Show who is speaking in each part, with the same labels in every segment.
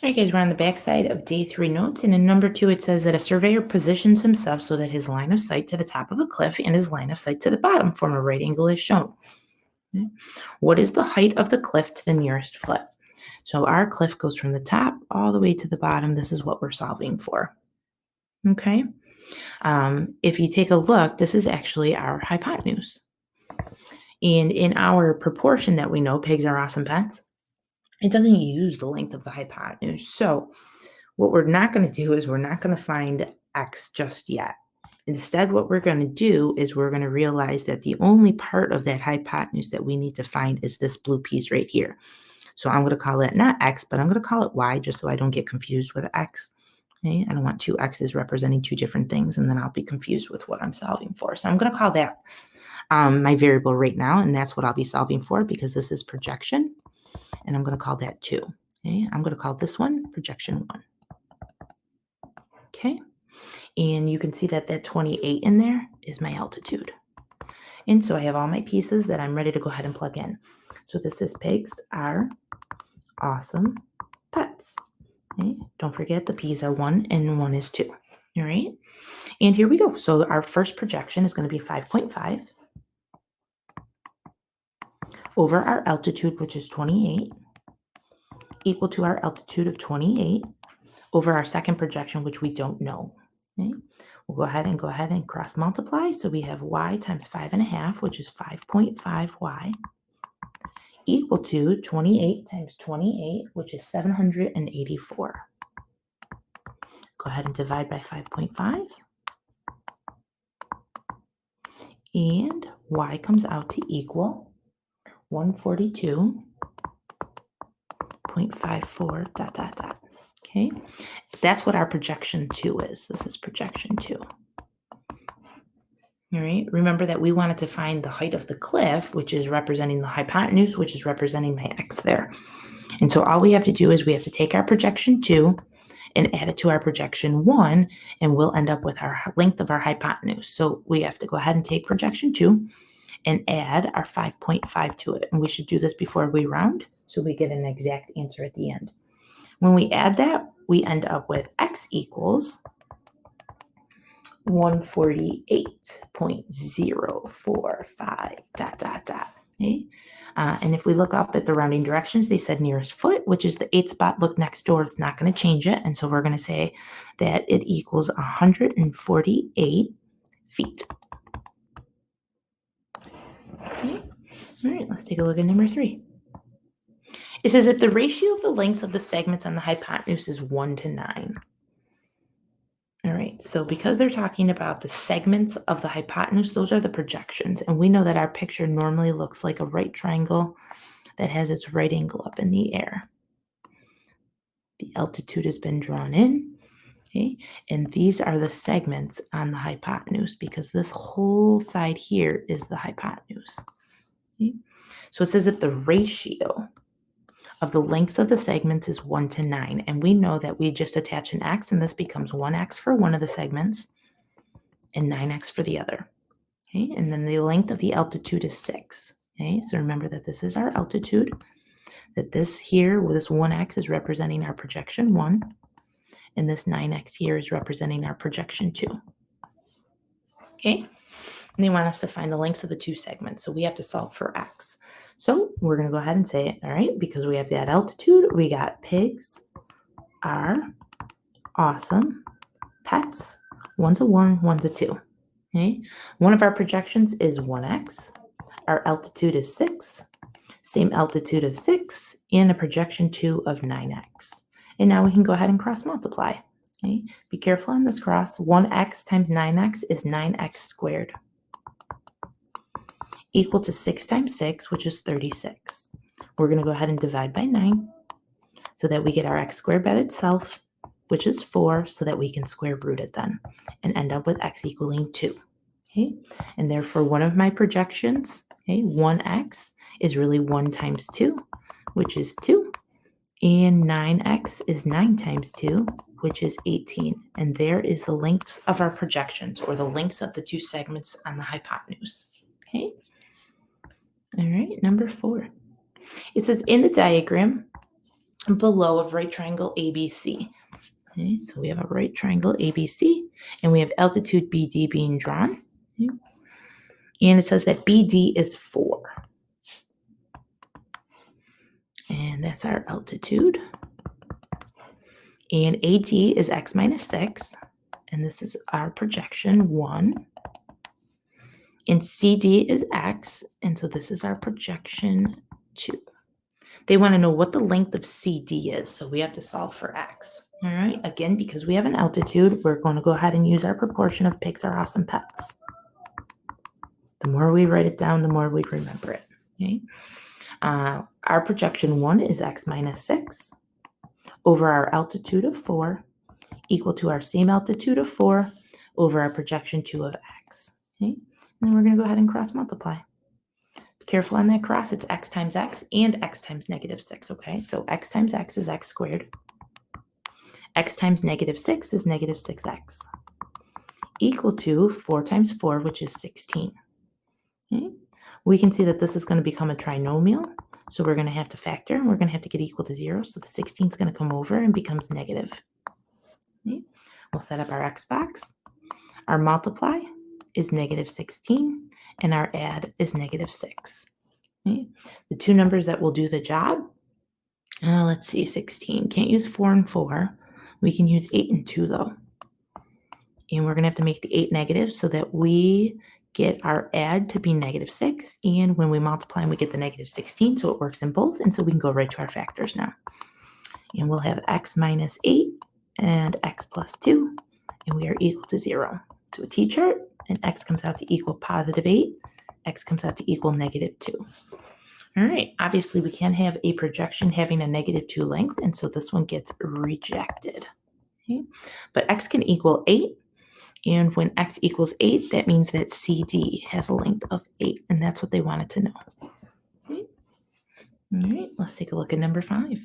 Speaker 1: All right, guys, we're on the back side of day 3 notes. And in number 2, it says that a surveyor positions himself so that his line of sight to the top of a cliff and his line of sight to the bottom form a right angle is shown. Okay. What is the height of the cliff to the nearest foot? So our cliff goes from the top all the way to the bottom. This is what we're solving for. Okay. If you take a look, this is actually our hypotenuse. And in our proportion that we know, pigs are awesome pets, it doesn't use the length of the hypotenuse. So what we're not going to do is we're not going to find x just yet. Instead, what we're going to do is we're going to realize that the only part of that hypotenuse that we need to find is this blue piece right here. So I'm going to call it not x, but I'm going to call it y just so I don't get confused with x. Okay? I don't want two x's representing two different things, and then I'll be confused with what I'm solving for. So I'm going to call that my variable right now, and that's what I'll be solving for because this is projection, and I'm going to call that 2. Okay? I'm going to call this one projection 1. Okay, and you can see that that 28 in there is my altitude. And so I have all my pieces that I'm ready to go ahead and plug in. So this is pigs are awesome pets. Okay? Don't forget the p's are 1 and 1 is 2. All right, and here we go. So our first projection is going to be 5.5 over our altitude, which is 28, equal to our altitude of 28 over our second projection, which we don't know. Okay? We'll go ahead and cross multiply. So we have y times 5.5, which is 5.5y, equal to 28 times 28, which is 784. Go ahead and divide by 5.5. And y comes out to equal 142.54, ... Okay, that's what our projection 2 is. This is projection 2. All right, remember that we wanted to find the height of the cliff, which is representing the hypotenuse, which is representing my x there. And so all we have to do is we have to take our projection 2 and add it to our projection 1, and we'll end up with our length of our hypotenuse. So we have to go ahead and take projection 2 and add our 5.5 to it. And we should do this before we round so we get an exact answer at the end. When we add that, we end up with x equals 148.045, ... Okay? And if we look up at the rounding directions, they said nearest foot, which is the 8 spot. Look next door. It's not going to change it. And so we're going to say that it equals 148 feet. Okay. All right, let's take a look at number 3. It says if the ratio of the lengths of the segments on the hypotenuse is 1 to 9. All right, so because they're talking about the segments of the hypotenuse, those are the projections. And we know that our picture normally looks like a right triangle that has its right angle up in the air. The altitude has been drawn in, okay? And these are the segments on the hypotenuse because this whole side here is the hypotenuse. Okay? So it says if the ratio of the lengths of the segments is 1 to 9. And we know that we just attach an x, and this becomes 1x for one of the segments and 9x for the other. Okay, and then the length of the altitude is 6. Okay, so remember that this is our altitude, that this here, with this 1x is representing our projection 1, and this 9x here is representing our projection 2. Okay, and they want us to find the lengths of the two segments, so we have to solve for x. So we're going to go ahead and say it, all right, because we have that altitude, we got pigs are awesome pets. One's a 1, one's a 2. Okay, one of our projections is 1x. Our altitude is 6, same altitude of 6, and a projection 2 of 9x. And now we can go ahead and cross multiply. Okay, be careful on this cross. 1x times 9x is 9x squared, equal to 6 times 6, which is 36. We're going to go ahead and divide by 9 so that we get our x squared by itself, which is 4, so that we can square root it then and end up with x equaling 2. Okay, and therefore one of my projections, okay, 1x is really 1 times 2, which is 2, and 9x is 9 times 2, which is 18. And there is the lengths of our projections, or the lengths of the two segments on the hypotenuse. Okay. All right, number 4. It says in the diagram, below of right triangle ABC. Okay, so we have a right triangle ABC, and we have altitude BD being drawn. Okay. And it says that BD is 4. And that's our altitude. And AD is x minus 6. And this is our projection 1. And CD is x. And so this is our projection 2. They want to know what the length of CD is. So we have to solve for x. All right. Again, because we have an altitude, we're going to go ahead and use our proportion of pigs are awesome pets. The more we write it down, the more we remember it. Okay. Our projection 1 is x minus 6 over our altitude of 4 equal to our same altitude of 4 over our projection 2 of x. Okay. And then we're going to go ahead and cross multiply. Be careful on that cross. It's x times x and x times negative 6. Okay. So x times x is x squared. X times negative 6 is negative 6x equal to 4 times 4, which is 16. Okay. We can see that this is going to become a trinomial. So we're going to have to factor, and we're going to have to get equal to 0. So the 16 is going to come over and becomes negative. Okay. We'll set up our x box. Our multiply is negative 16, and our add is negative 6. Okay. The two numbers that will do the job, let's see, 16. Can't use 4 and 4. We can use 8 and 2, though. And we're going to have to make the 8 negative so that we get our add to be negative 6. And when we multiply, we get the negative 16. So it works in both. And so we can go right to our factors now. And we'll have x minus 8 and x plus 2. And we are equal to 0. So a t-chart, and x comes out to equal positive 8. X comes out to equal negative 2. All right. Obviously, we can't have a projection having a negative 2 length. And so this one gets rejected. Okay. But x can equal 8. And when x equals 8, that means that CD has a length of 8. And that's what they wanted to know. Okay. All right, let's take a look at number 5.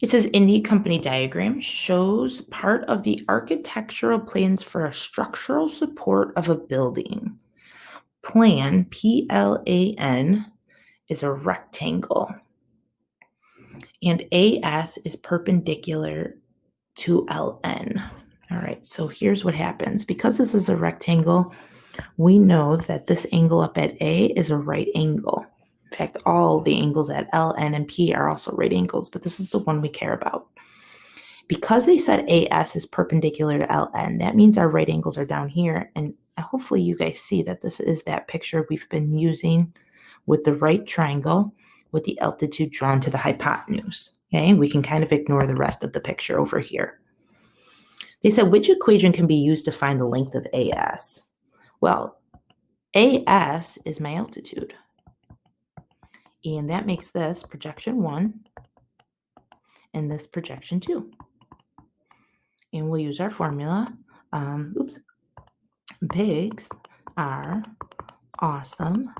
Speaker 1: It says, in the company diagram shows part of the architectural plans for a structural support of a building. Plan, PLAN, is a rectangle. And AS is perpendicular to LN. All right, so here's what happens. Because this is a rectangle, we know that this angle up at A is a right angle. In fact, all the angles at L, N, and P are also right angles, but this is the one we care about. Because they said AS is perpendicular to LN, that means our right angles are down here, and hopefully you guys see that this is that picture we've been using with the right triangle with the altitude drawn to the hypotenuse. Okay, we can kind of ignore the rest of the picture over here. They said, which equation can be used to find the length of AS? Well, AS is my altitude. And that makes this projection 1 and this projection 2. And we'll use our formula. Pigs are awesome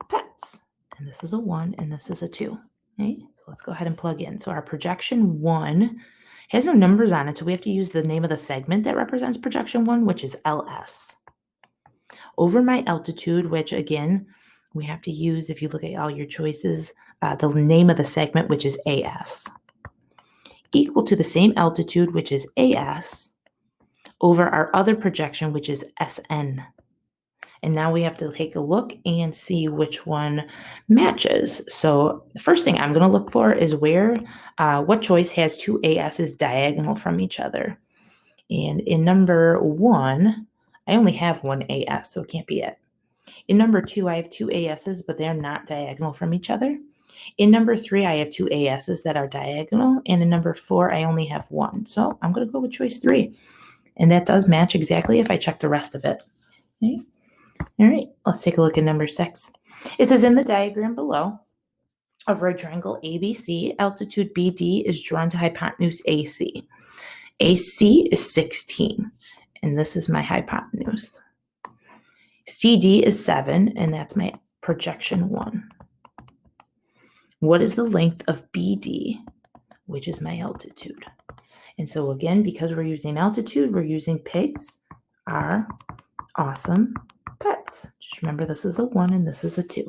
Speaker 1: pets. And this is a 1 and this is a 2. Okay, so let's go ahead and plug in. So our projection 1 has no numbers on it, so we have to use the name of the segment that represents projection 1, which is LS. Over my altitude, which again, we have to use, if you look at all your choices, the name of the segment, which is AS, equal to the same altitude, which is AS, over our other projection, which is SN. And now we have to take a look and see which one matches. So the first thing I'm going to look for is what choice has two AS's diagonal from each other. And in number 1, I only have one AS, so it can't be it. In number 2, I have two AS's, but they're not diagonal from each other. In number 3, I have two AS's that are diagonal. And in number 4, I only have one. So I'm going to go with choice 3. And that does match exactly if I check the rest of it. Okay. All right, let's take a look at number 6. It says, in the diagram below of right triangle ABC, altitude BD is drawn to hypotenuse AC. AC is 16, and this is my hypotenuse. CD is 7, and that's my projection 1. What is the length of BD, which is my altitude? And so again, because we're using altitude, we're using pigs are awesome pets. Just remember, this is a 1 and this is a 2.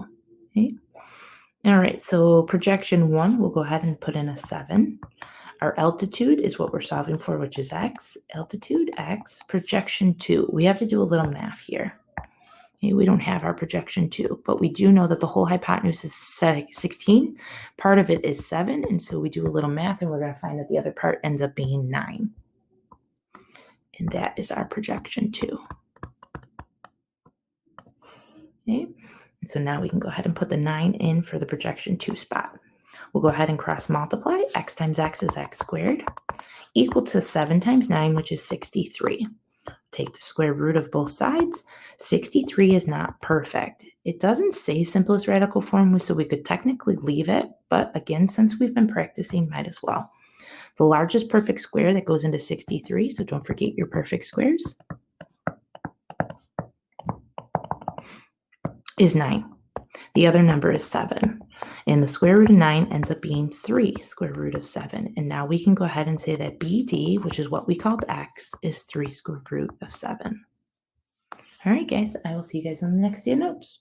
Speaker 1: Okay? All right, so projection 1, we'll go ahead and put in a 7. Our altitude is what we're solving for, which is x. Altitude, x. Projection 2. We have to do a little math here. Okay, we don't have our projection 2, but we do know that the whole hypotenuse is 16. Part of it is 7, and so we do a little math, and we're going to find that the other part ends up being 9. And that is our projection 2. Okay, and so now we can go ahead and put the 9 in for the projection 2 spot. We'll go ahead and cross multiply. X times x is x squared, equal to 7 times 9, which is 63. Take the square root of both sides. 63 is not perfect. It doesn't say simplest radical form, so we could technically leave it, but again, since we've been practicing, might as well. The largest perfect square that goes into 63, so don't forget your perfect squares, is 9. The other number is 7. And the square root of 9 ends up being 3 square root of 7. And now we can go ahead and say that BD, which is what we called x, is 3 square root of 7. All right, guys, I will see you guys on the next day of notes.